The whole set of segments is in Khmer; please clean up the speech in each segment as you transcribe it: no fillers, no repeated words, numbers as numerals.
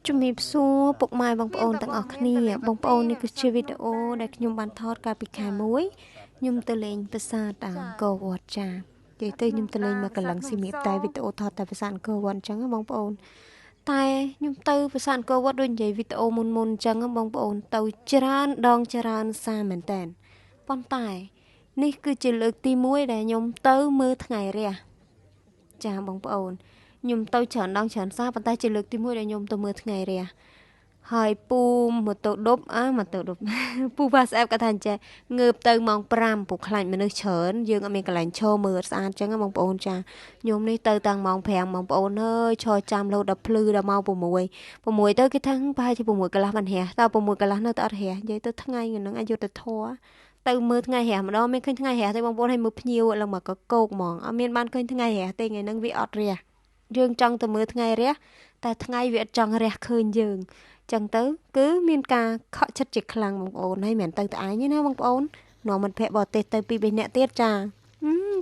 ជំរាបសួរពុកម៉ែបងប្អូនទាំងអស់គ្នាបងប្អូននេះគឺជាវីដេអូដែលខ្ញុំបានថតកាលពីខែ1ខ្ញុំទៅលេងប្រាសាទអង្គរវត្តចានិយាយទៅខ្ញុំទៅលេងមកកន្លងស៊ីមៀបតែវីដេអូថតតែប្រាសាទអង្គរវត្តអញ្ចឹងបងប្អូនតែខ្ញុំទៅប្រាសាទអង្គរវត្តដូចនិយាយវីដេអូមុនអញ្ចឹងបងប្អូនទៅច្រើនដងច្រើនសារមែនតើប៉ុន្តែនេះគឺជាលើកទី1ដែលខ្ញុំទៅមើលថ្ងៃរះចាបងប្អូនខ្ញុំទៅច្រើនដងច្រើនសារប៉ុន្តែជាលើកទី1ដែលខ្ញុំទៅមើលថ្ងៃរះហើយពូម៉ូតូឌុបពូវ៉ាស្អេបគាត់ថាអញ្ចឹងងើបទៅម៉ោង5ពូខ្លាចមនុស្សច្រើនយើងអត់មានកន្លែងឈរមើលស្អាតអញ្ចឹងបងប្អូនចាខ្ញុំនេះទៅតាំងម៉ោង5បងប្អូនអើយឈរចាំរហូតដល់ភ្លឺដល់ម៉ោង6ទៅគេថាប្រហែលជា6កន្លះបានរះតើ6កន្លះនៅតែអត់រះនិយាយទៅថ្ងៃហ្នឹងអយុធធរទៅមើលថ្ងៃរះម្ដងមានឃើញថ្ងៃរះទេបងប្អូនឲ្យមើលភ្ញៀវឡើងមកកកោកហ្មងអត់មានបានឃើញថ្ងៃរះទេថ្ងៃហ្នឹងវាអត់រះយើងចង់ទៅមើលថ្ងៃរះតែថ្ងៃវាអត់ចង់រះឃើញយើងចឹងទៅគឺមានការខកចិត្តជាខ្លាំងបងប្អូនហើយមិនទៅតែឯងទេណាបងប្អូននាំមិត្តភ័ក្តិបរទេសទៅ2 3នាក់ទៀតចា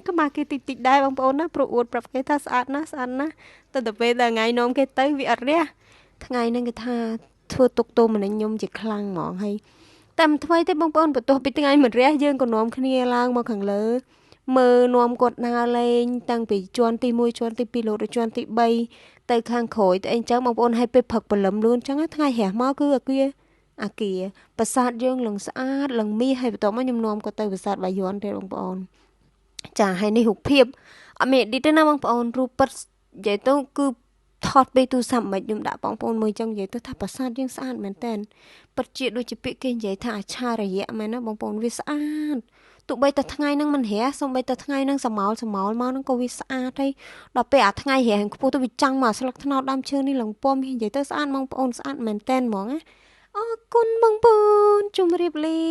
ក្បាលគេតិចដែរបងប្អូនណាព្រោះអួតប្រាប់គេថាស្អាតណាស់ទៅតែពេលដល់ថ្ងៃនាំគេទៅវាអត់រះថ្ងៃហ្នឹងគេថាធ្វើទុកទោសមនិញខ្ញុំជាខ្លាំងហ្មងហើយតែមិនថ្មីទេបងប្អូនបន្ទាប់ពីថ្ងៃមិនរះយើងក៏នាំគ្នាឡើងមកខាងលើមើលនាំគាត់ដើរលេងតាំងពីជាន់ទី1ជាន់ទី2លោដល់ជាន់ទី3ទៅខាងក្រោយទៅអីចឹងបងប្អូនឲ្យពេលព្រឹកព្រលឹមលឿនចឹងថ្ងៃរះមកគឺអាគារប្រាសាទយើងឡើងស្អាតឡើងមាសហើយបន្ទាប់មកខ្ញុំនាំគាត់ទៅប្រាសាទបាយ័នទៀតបងប្អូនចាហើយនេះរូបភាពអត់មានឌីតទេណាបងប្អូនរូបពិតនិយាយទៅគឺថតពីទូរស័ព្ទមិនខ្ញុំដាក់បងប្អូនមើលចឹងនិយាយទៅថាប្រាសាទយើងស្អាតមែនតើពិតជាដូចជាពាក្យគេនិយាយថាអច្ឆរិយៈមែនណាបងប្អូនវាស្អាតទោះបីតែថ្ងៃហ្នឹងមិនរះសូម្បីតែថ្ងៃហ្នឹងសមោលមកហ្នឹងក៏វាស្អាតហើយដល់ពេលអាថ្ងៃរះខ្ពស់ទៅវាចាំងមកស្លឹកត្នោតដើមឈើនេះឡើងពណ៌មាសនិយាយទៅស្អាតបងប្អូនស្អាតមែនតើហ្មងណាអរគុណបងប្អូនជម្រាបលា